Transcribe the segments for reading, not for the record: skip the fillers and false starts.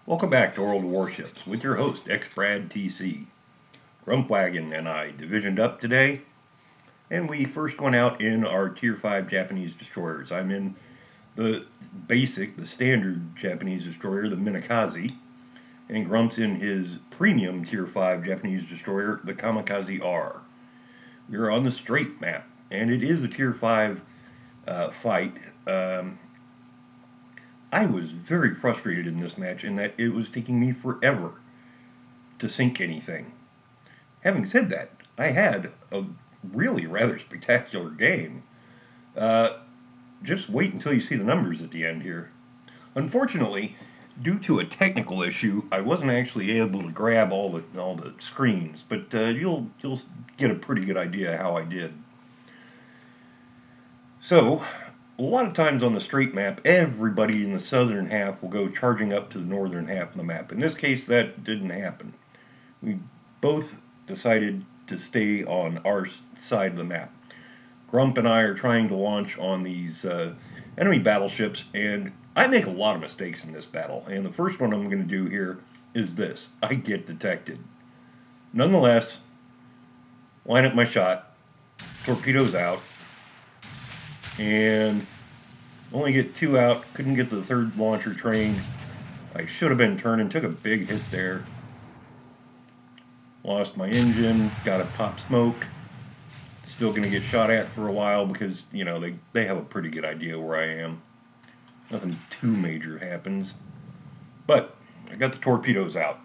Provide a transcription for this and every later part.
Welcome back to World of Warships with your host, X-Brad TC. Grumpwagon and I divisioned up today, and we first went out in our Tier 5 Japanese destroyers. I'm in the the standard Japanese destroyer, the Minekaze, and Grump's in his premium Tier 5 Japanese destroyer, the Kamikaze R. We're on the straight map, and it is a Tier 5 fight. I was very frustrated in this match in that it was taking me forever to sink anything. Having said that, I had a really rather spectacular game. Uh, just wait until you see the numbers at the end here. Unfortunately, due to a technical issue, I wasn't actually able to grab all the screens, but you'll get a pretty good idea how I did. So, a lot of times on the straight map, everybody in the southern half will go charging up to the northern half of the map. In this case, that didn't happen. We both decided to stay on our side of the map. Grump and I are trying to launch on these enemy battleships, and I make a lot of mistakes in this battle. And the first one I'm going to do here is this: I get detected. Nonetheless, line up my shot, torpedoes out, and only get two out. Couldn't get the third launcher trained. I should have been turning, took a big hit there. Lost my engine, got a pop smoke. Still going to get shot at for a while because, they have a pretty good idea where I am. Nothing too major happens. But I got the torpedoes out.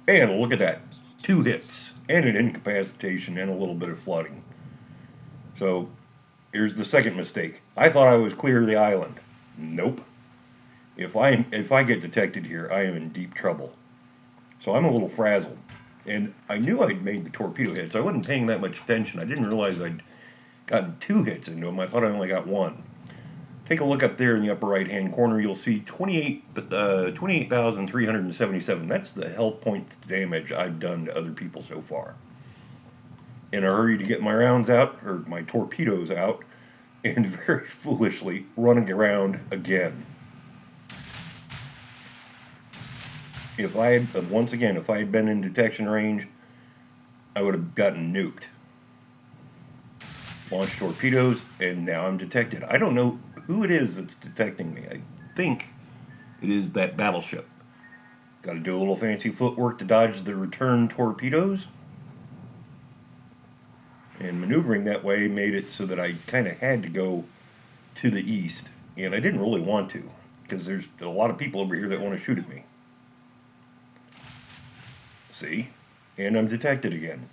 And look at that. 2 hits and an incapacitation and a little bit of flooding. So here's the second mistake. I thought I was clear of the island. Nope. If I get detected here, I am in deep trouble. So I'm a little frazzled. And I knew I'd made the torpedo hits. I wasn't paying that much attention. I didn't realize I'd gotten 2 hits into them. I thought I only got 1. Take a look up there in the upper right-hand corner. You'll see 28,377. That's the health points damage I've done to other people so far. In a hurry to get my rounds out, or my torpedoes out, and very foolishly running around again. If I had been in detection range, I would have gotten nuked. Launch torpedoes, and now I'm detected. I don't know who it is that's detecting me. I think it is that battleship. Got to do a little fancy footwork to dodge the return torpedoes. And maneuvering that way made it so that I kind of had to go to the east. And I didn't really want to, because there's a lot of people over here that want to shoot at me. See? And I'm detected again.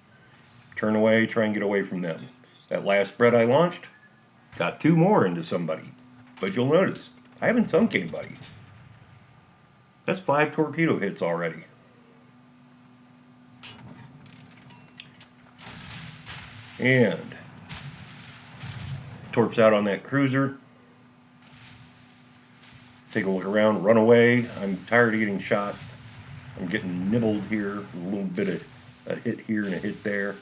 Turn away, try and get away from them. That last spread I launched, got 2 more into somebody. But you'll notice, I haven't sunk anybody. That's 5 torpedo hits already. And torps out on that cruiser. Take a look around, run away. I'm tired of getting shot. I'm getting nibbled here, a little bit of a hit here and a hit there.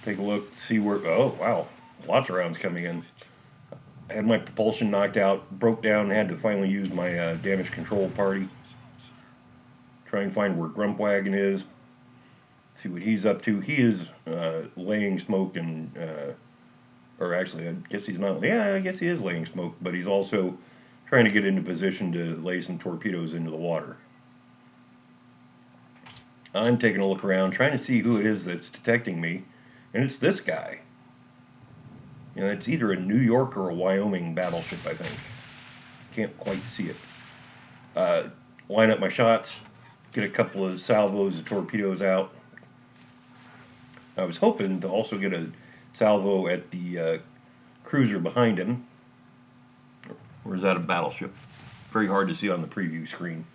Take a look, see where, oh wow, lots of rounds coming in. I had my propulsion knocked out, broke down, and had to finally use my damage control party. Try and find where Grumpwagon is, see what he's up to. He is laying smoke and, or actually, I guess he's not, yeah, I guess he is laying smoke, but he's also trying to get into position to lay some torpedoes into the water. I'm taking a look around, trying to see who it is that's detecting me, and it's this guy. It's either a New York or a Wyoming battleship, I think. Can't quite see it. Line up my shots, get a couple of salvos of torpedoes out. I was hoping to also get a salvo at the cruiser behind him. Or is that a battleship? Very hard to see on the preview screen.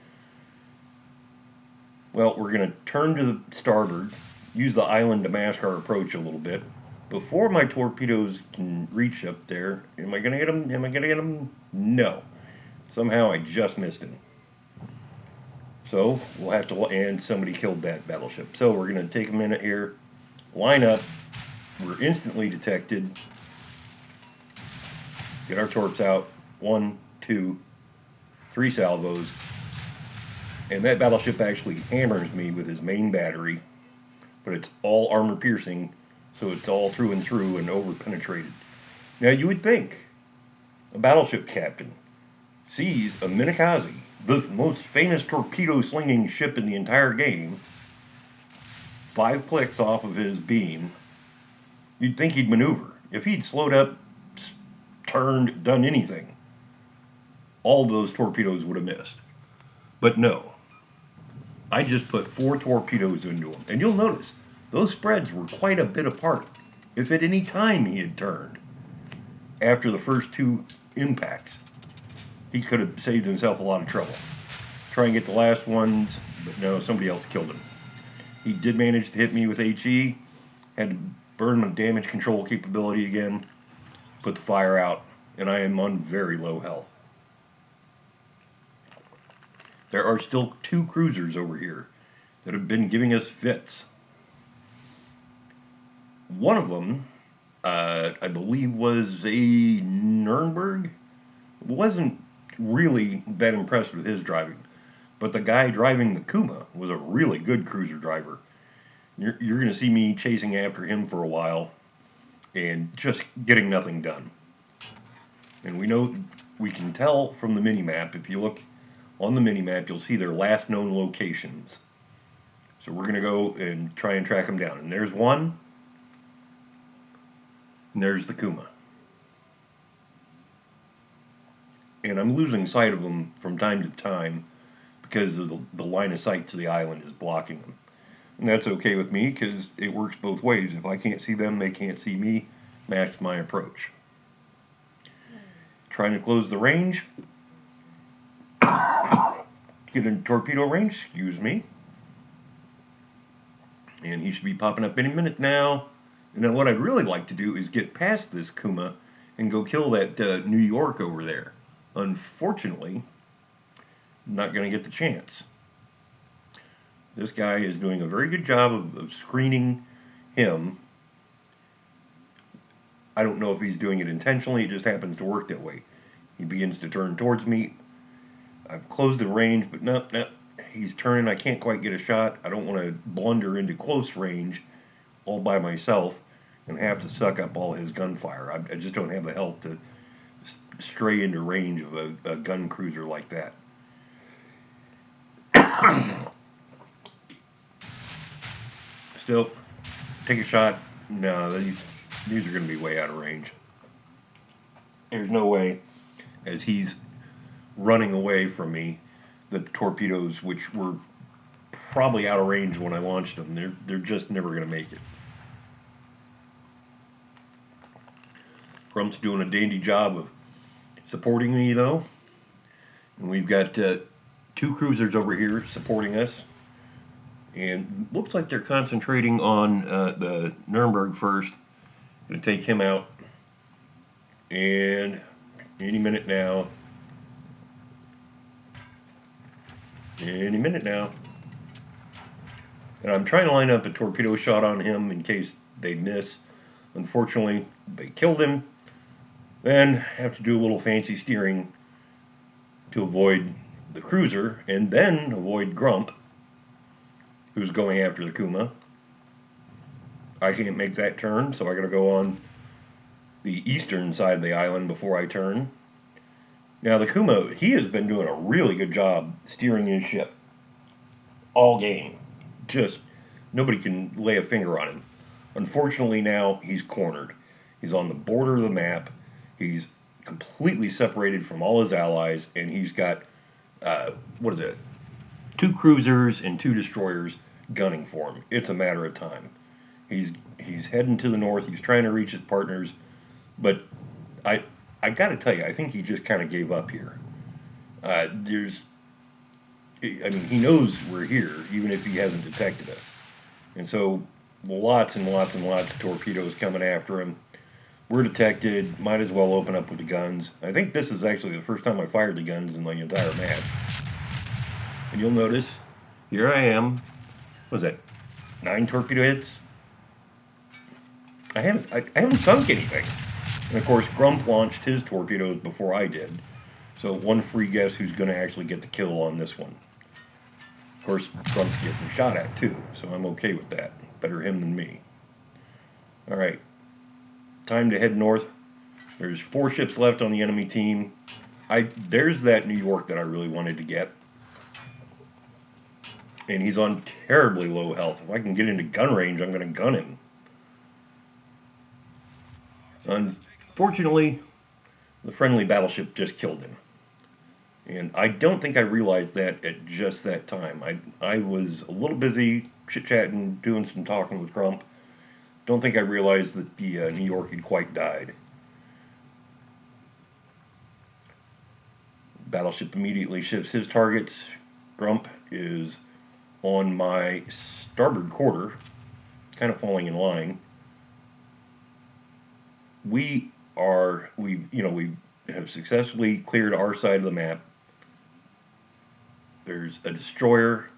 Well, we're going to turn to the starboard, use the island Damascus approach a little bit. Before my torpedoes can reach up there, am I going to hit him? Am I going to hit him? No. Somehow I just missed him. So we'll have to, and somebody killed that battleship. So we're going to take a minute here, line up. We're instantly detected. Get our torps out. 1, 2, 3 salvos. And that battleship actually hammers me with his main battery, but it's all armor piercing, so it's all through and through and over penetrated. Now you would think a battleship captain sees a Minekaze, the most famous torpedo slinging ship in the entire game, 5 clicks off of his beam, you'd think he'd maneuver. If he'd slowed up, turned, done anything, all of those torpedoes would have missed. But no. I just put 4 torpedoes into him. And you'll notice, those spreads were quite a bit apart. If at any time he had turned after the first 2 impacts, he could have saved himself a lot of trouble. Try and get the last ones, but no, somebody else killed him. He did manage to hit me with HE, had to burn my damage control capability again, put the fire out, and I am on very low health. There are still 2 cruisers over here that have been giving us fits. One of them, I believe, was a Nuremberg. Wasn't really that impressed with his driving, but the guy driving the Kuma was a really good cruiser driver. You're going to see me chasing after him for a while and just getting nothing done. And we can tell from the mini-map. If you look on the mini-map, you'll see their last known locations. So we're going to go and try and track them down. And there's one, and there's the Kuma. And I'm losing sight of them from time to time because of the line of sight to the island is blocking them. And that's okay with me because it works both ways. If I can't see them, they can't see me. Match my approach. Trying to close the range. Get in torpedo range, excuse me. And he should be popping up any minute now. And then what I'd really like to do is get past this Kuma and go kill that New York over there. Unfortunately, I'm not going to get the chance. This guy is doing a very good job of screening him. I don't know if he's doing it intentionally, it just happens to work that way. He begins to turn towards me. I've closed the range, but no, he's turning. I can't quite get a shot. I don't want to blunder into close range all by myself and have to suck up all his gunfire. I just don't have the health to stray into range of a gun cruiser like that. Still, take a shot. No, these are going to be way out of range. There's no way, as he's running away from me, that the torpedoes, which were probably out of range when I launched them, they're just never going to make it. Grump's doing a dandy job of supporting me, though. And we've got 2 cruisers over here supporting us. And looks like they're concentrating on the Nuremberg first. Going to take him out. And any minute now. Any minute now. And I'm trying to line up a torpedo shot on him in case they miss. Unfortunately, they killed him. Then have to do a little fancy steering to avoid the cruiser and then avoid Grump, who's going after the Kuma. I can't make that turn, so I gotta go on the eastern side of the island before I turn. Now the Kuma, he has been doing a really good job steering his ship all game. Just nobody can lay a finger on him. Unfortunately now he's cornered. He's on the border of the map. He's completely separated from all his allies, and he's got 2 cruisers and 2 destroyers gunning for him. It's a matter of time. He's heading to the north. He's trying to reach his partners, but I got to tell you, I think he just kind of gave up here. He knows we're here, even if he hasn't detected us, and so lots and lots and lots of torpedoes coming after him. We're detected. Might as well open up with the guns. I think this is actually the first time I fired the guns in the entire match. And you'll notice, here I am. What was that? 9 torpedo hits? I haven't sunk anything. And of course, Grump launched his torpedoes before I did. So one free guess who's going to actually get the kill on this one. Of course, Grump's getting shot at too, so I'm okay with that. Better him than me. Alright, time to head north. There's 4 ships left on the enemy team. There's that New York that I really wanted to get. And he's on terribly low health. If I can get into gun range, I'm going to gun him. Unfortunately, the friendly battleship just killed him. And I don't think I realized that at just that time. I was a little busy chit-chatting, doing some talking with Grump. Don't think I realized that the New York had quite died. Battleship immediately shifts his targets. Grump is on my starboard quarter, kind of falling in line. We have successfully cleared our side of the map. There's a destroyer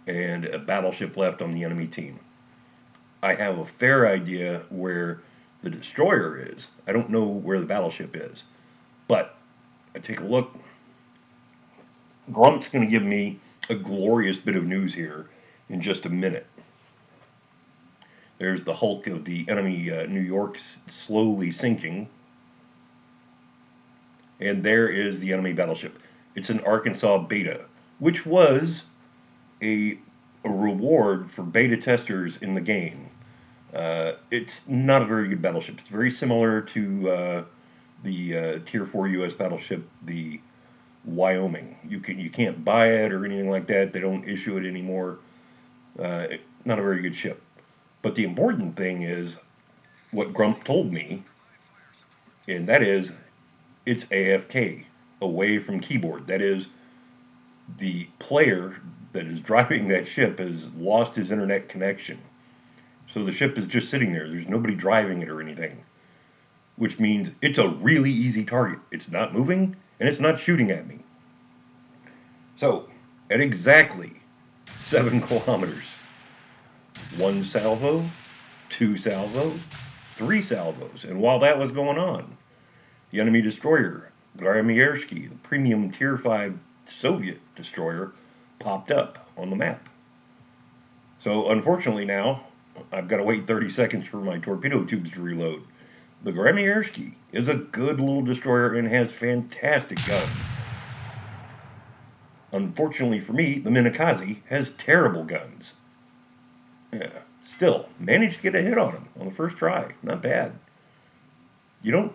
and a battleship left on the enemy team. I have a fair idea where the destroyer is. I don't know where the battleship is. But I take a look. Grump's going to give me a glorious bit of news here in just a minute. There's the hulk of the enemy New York slowly sinking. And there is the enemy battleship. It's an Arkansas beta, which was a reward for beta testers in the game. It's not a very good battleship. It's very similar to the Tier 4 U.S. battleship, the Wyoming. You can't buy it or anything like that. They don't issue it anymore. Not a very good ship. But the important thing is what Grump told me, and that is it's AFK, away from keyboard. That is, the player that is driving that ship has lost his internet connection. So the ship is just sitting there. There's nobody driving it or anything, which means it's a really easy target. It's not moving, and it's not shooting at me. So, at exactly 7 kilometers, 1 salvo, 2 salvo, 3 salvos. And while that was going on, the enemy destroyer, Gramierski, the premium Tier 5 Soviet destroyer, popped up on the map. So, unfortunately now, I've got to wait 30 seconds for my torpedo tubes to reload. The Gramierski is a good little destroyer and has fantastic guns. Unfortunately for me, the Minekaze has terrible guns. Yeah, still, managed to get a hit on him on the first try. Not bad. You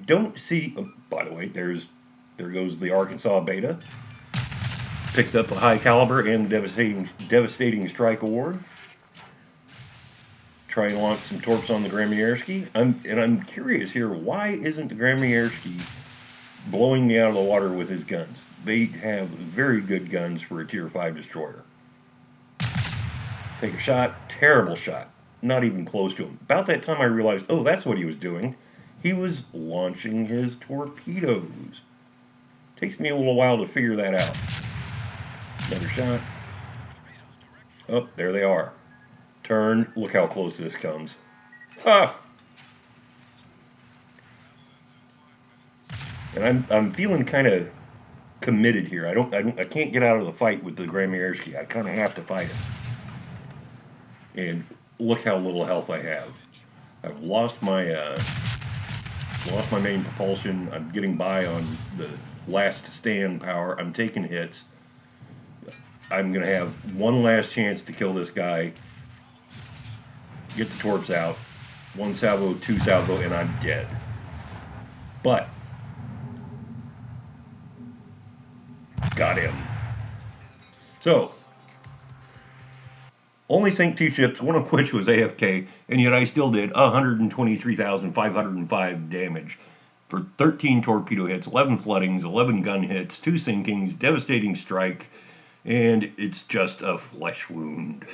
don't see... Oh, by the way, there goes the Arkansas beta. Picked up a high caliber and devastating strike award. Try and launch some torps on the Gramierski. I'm curious here, why isn't the Gramierski blowing me out of the water with his guns? They have very good guns for a Tier 5 destroyer. Take a shot, terrible shot. Not even close to him. About that time I realized, oh, that's what he was doing. He was launching his torpedoes. Takes me a little while to figure that out. Another shot. Oh, there they are. Turn. Look how close this comes. Ah! And I'm feeling kind of committed here. I can't get out of the fight with the Gramierski. I kind of have to fight him. And look how little health I have. I've lost my main propulsion. I'm getting by on the last stand power. I'm taking hits. I'm going to have one last chance to kill this guy. Get the torps out. 1 salvo, 2 salvo, and I'm dead. But got him. So, only sank 2 ships, one of which was AFK, and yet I still did 123,505 damage for 13 torpedo hits, 11 floodings, 11 gun hits, 2 sinkings, devastating strike, and it's just a flesh wound.